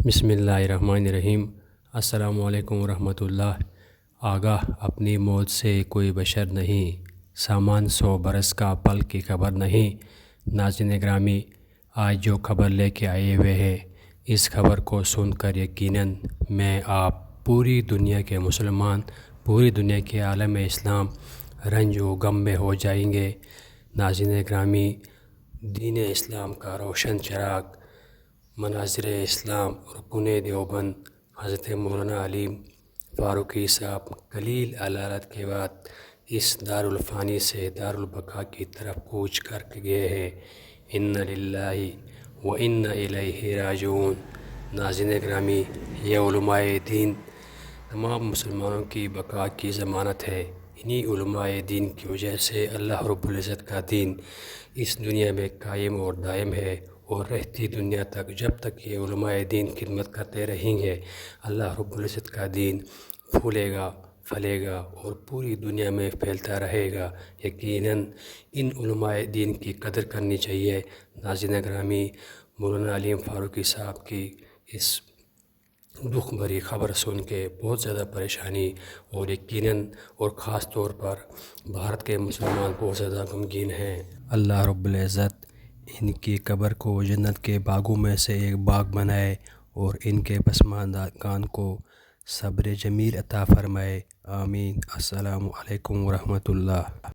بسم اللہ الرحمن الرحیم۔ السلام علیکم ورحمۃ اللہ۔ آگاہ اپنی موت سے کوئی بشر نہیں، سامان 100 برس کا پل کی خبر نہیں۔ ناظرین گرامی، آج جو خبر لے کے آئے ہوئے ہیں، اس خبر کو سن کر یقیناً میں آپ پوری دنیا کے مسلمان، پوری دنیا کے عالم اسلام رنج و غم میں ہو جائیں گے۔ ناظرین گرامی، دین اسلام کا روشن چراغ، مناظر اسلام رکن دیوبند حضرت مولانا علیم فاروقی صاحب قلیل علالت کے بعد اس دارالفانی سے دارالبقا کی طرف کوچ کر کے گئے ہیں۔ ان للہ و انا الیہ راجعون۔ ناظرین گرامی، یہ علماء دین تمام مسلمانوں کی بقا کی ضمانت ہے۔ انہی علماء دین کی وجہ سے اللہ رب العزت کا دین اس دنیا میں قائم اور دائم ہے، اور رہتی دنیا تک جب تک یہ علماء دین خدمت کرتے رہیں گے، اللہ رب العزت کا دین پھولے گا، پھلے گا اور پوری دنیا میں پھیلتا رہے گا۔ یقیناً ان علماء دین کی قدر کرنی چاہیے۔ ناظرین گرامی، مولانا علیم فاروقی صاحب کی اس دکھ بھری خبر سن کے بہت زیادہ پریشانی اور یقیناً اور خاص طور پر بھارت کے مسلمان بہت زیادہ غمگین ہیں۔ اللہ رب العزت ان کی قبر کو جنت کے باغوں میں سے ایک باغ بنائے اور ان کے پسماندگان کو صبر جمیل عطا فرمائے، آمین۔ السلام علیکم ورحمۃ اللہ۔